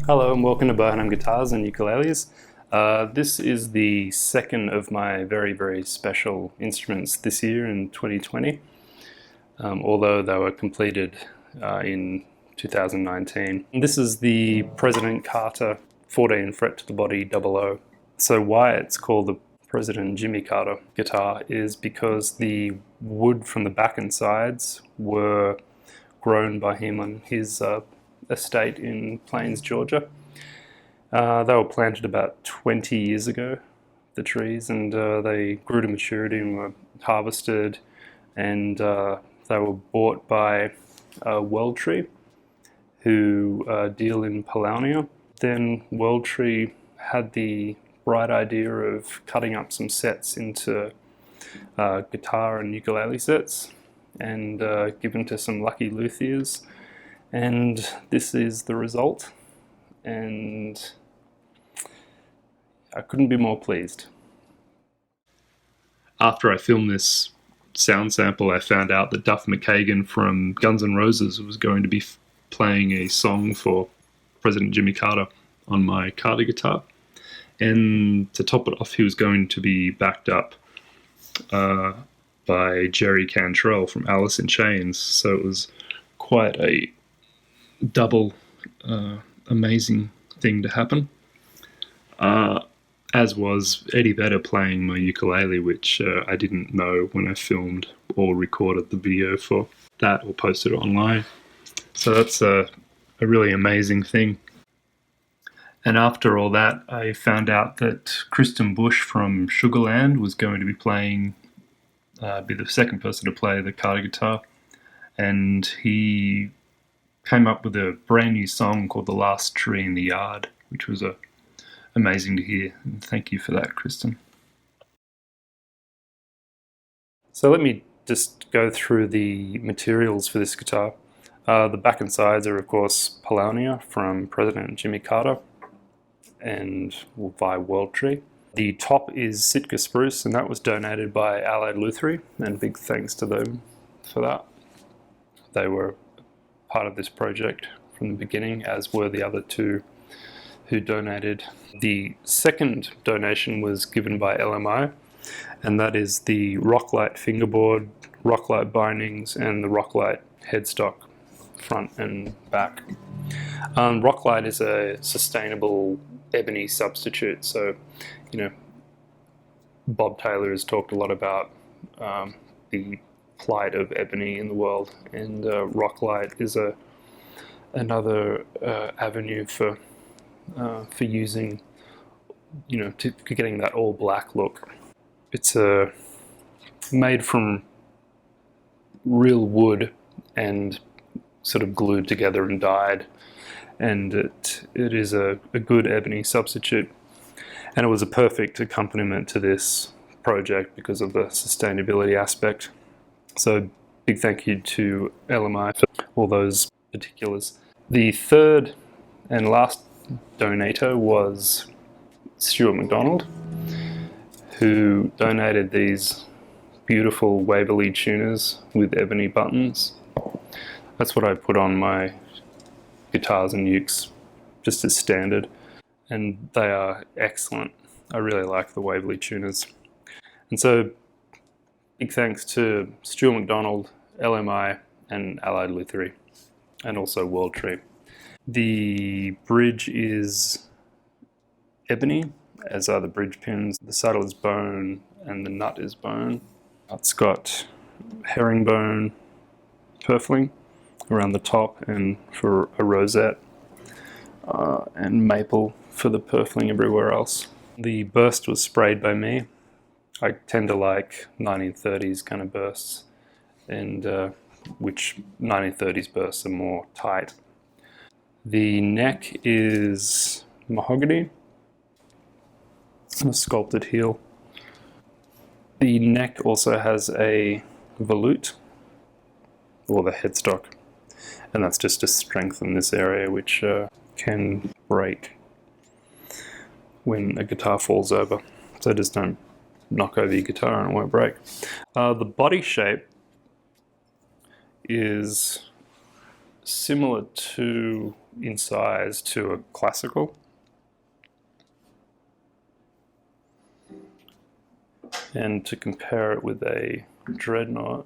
Hello and welcome to Beau Hannam Guitars and Ukuleles. This is the second of my very special instruments this year in 2020, although they were completed in 2019. This is the President Carter 14 fret to the body 00. So why it's called the President Jimmy Carter guitar is because the wood from the back and sides were grown by him on his estate in Plains, Georgia. They were planted about 20 years ago, the trees, and they grew to maturity and were harvested, and they were bought by Tree, who deal in Paulownia. Then Tree had the bright idea of cutting up some sets into guitar and ukulele sets and given to some lucky luthiers. And this is the result, and I couldn't be more pleased. After I filmed this sound sample, I found out that Duff McKagan from Guns N' Roses was going to be playing a song for President Jimmy Carter on my Carter guitar. And to top it off, he was going to be backed up by Jerry Cantrell from Alice in Chains. So it was quite a double amazing thing to happen, as was Eddie Vedder playing my ukulele, which I didn't know when I filmed or recorded the video for that or posted it online. So that's a really amazing thing. And after all that, I found out that Kristian Bush from Sugarland was going to be playing, be the second person to play the Carter guitar, and he came up with a brand new song called The Last Tree in the Yard, which was amazing to hear. And thank you for that, Kristian. So let me just go through the materials for this guitar. The back and sides are, of course, Paulownia from President Jimmy Carter and by Tree. The top is Sitka spruce, and that was donated by Allied Lutherie, and big thanks to them for that. They were part of this project from the beginning, as were the other two who donated. The second donation was given by LMI, and that is the Rocklight fingerboard, Rocklight bindings, and the Rocklight headstock front and back. Rocklight is a sustainable ebony substitute, so Bob Taylor has talked a lot about the plight of ebony in the world, and Rocklight is another avenue for using, to getting that all black look. It's made from real wood and sort of glued together and dyed, and it is a good ebony substitute, and it was a perfect accompaniment to this project because of the sustainability aspect. So big thank you to LMI for all those particulars. The third and last donator was Stuart McDonald, who donated these beautiful Waverley tuners with ebony buttons. That's what I put on my guitars and ukes just as standard, and they are excellent. I really like the Waverley tuners. And so big thanks to Stuart McDonald, LMI, and Allied Lutherie, and also Tree. The bridge is ebony, as are the bridge pins. The saddle is bone, and the nut is bone. It's got herringbone purfling around the top and for a rosette, and maple for the purfling everywhere else. The burst was sprayed by me. I tend to like 1930s kind of bursts, and which 1930s bursts are more tight. The neck is mahogany, a sculpted heel. The neck also has a volute, or the headstock, and that's just to strengthen this area, which can break when a guitar falls over. So just don't knock over your guitar and it won't break. The body shape is similar in size to a classical. And to compare it with a dreadnought,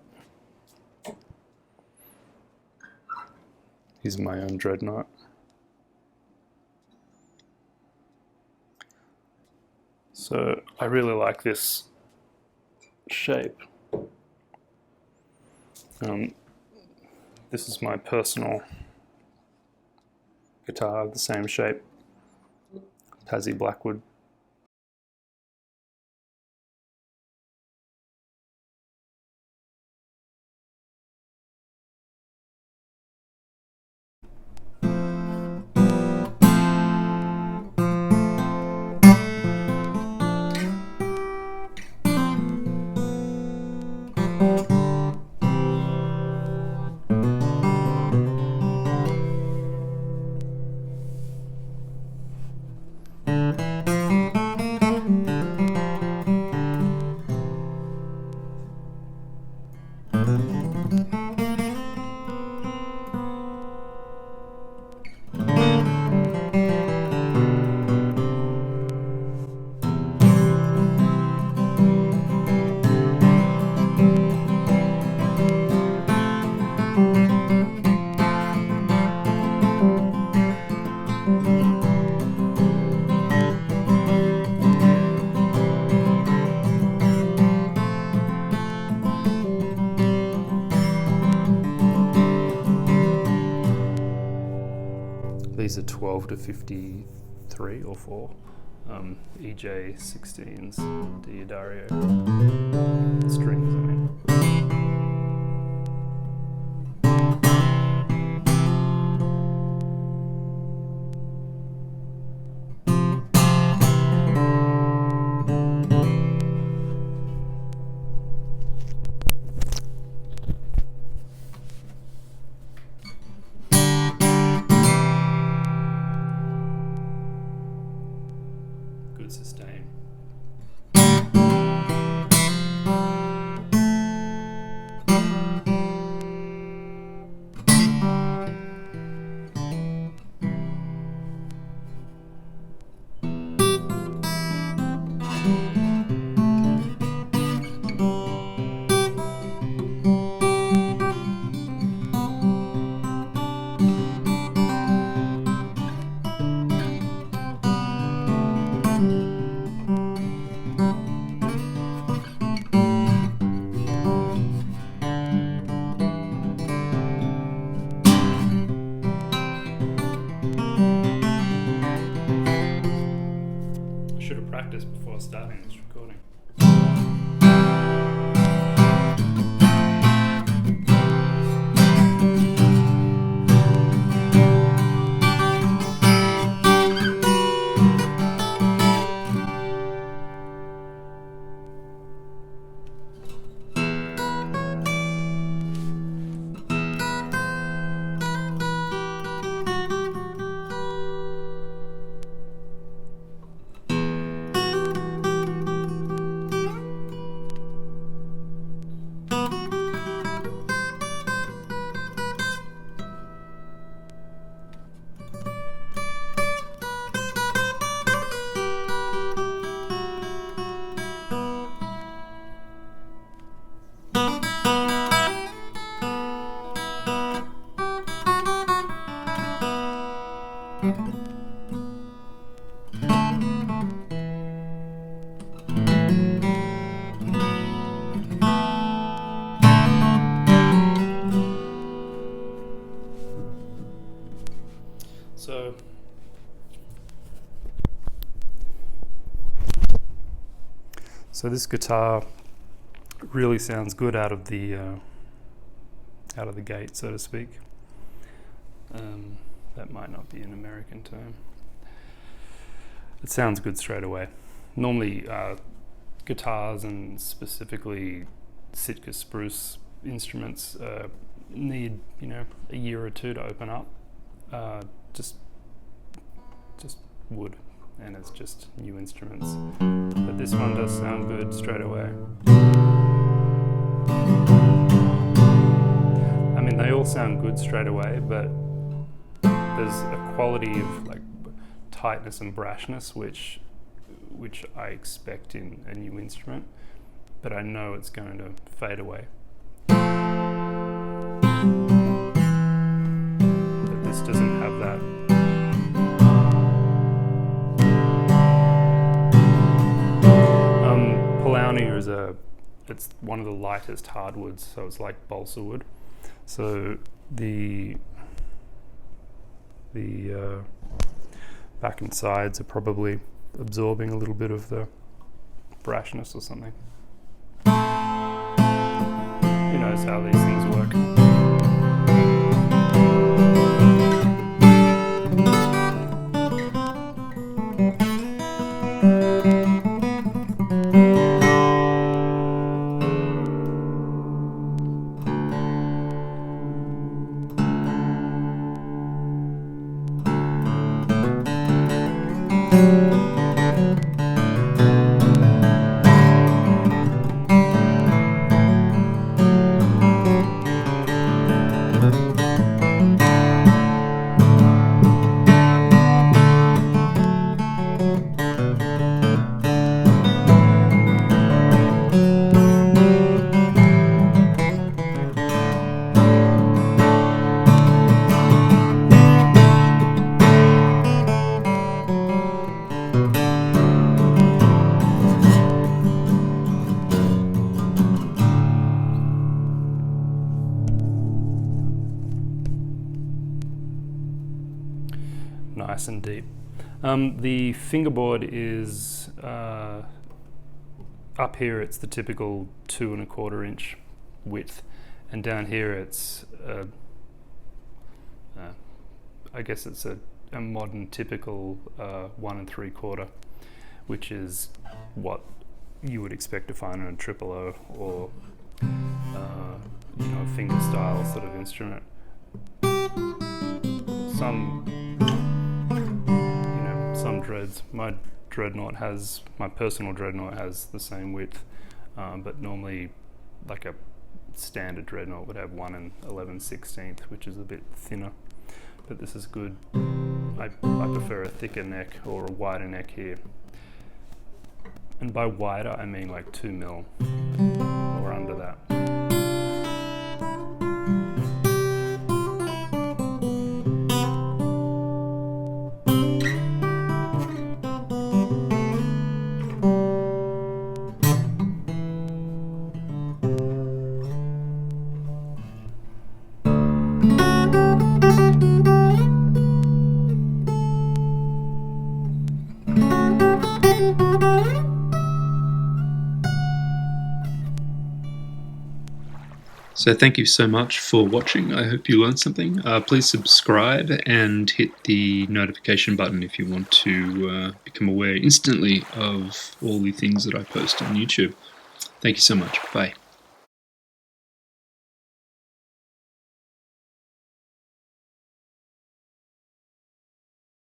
here's my own dreadnought. So I really like this shape. This is my personal guitar, the same shape, Tassie Blackwood. These are 12 to 53 or 4 EJ 16s, Diodario strings, I mean. Sustain. Practice before starting this recording. So this guitar really sounds good out of the gate, so to speak. That might not be an American term. It sounds good straight away. Normally, guitars and specifically Sitka spruce instruments need, a year or two to open up. Just wood, and it's just new instruments. But this one does sound good straight away. I mean, they all all sound good straight away, but there's a quality of like tightness and brashness which I expect in a new instrument, but I know it's going to fade away. But this doesn't have that. Paulownia it's one of the lightest hardwoods, so it's like balsa wood. So the back and sides are probably absorbing a little bit of the brashness or something. Who knows how these things work? Nice and deep. The fingerboard is up here. It's the typical 2 1/4 inch width, and down here it's I guess it's a modern typical 1 3/4, which is what you would expect to find in a triple O or a finger style sort of instrument. Some dreads. My personal dreadnought has the same width, but normally like a standard dreadnought would have 1 11/16, which is a bit thinner. But this is good. I prefer a thicker neck or a wider neck here. And by wider, I mean like 2 mil or under that. So thank you so much for watching. I hope you learned something. Please subscribe and hit the notification button if you want to become aware instantly of all the things that I post on YouTube. Thank you so much. Bye.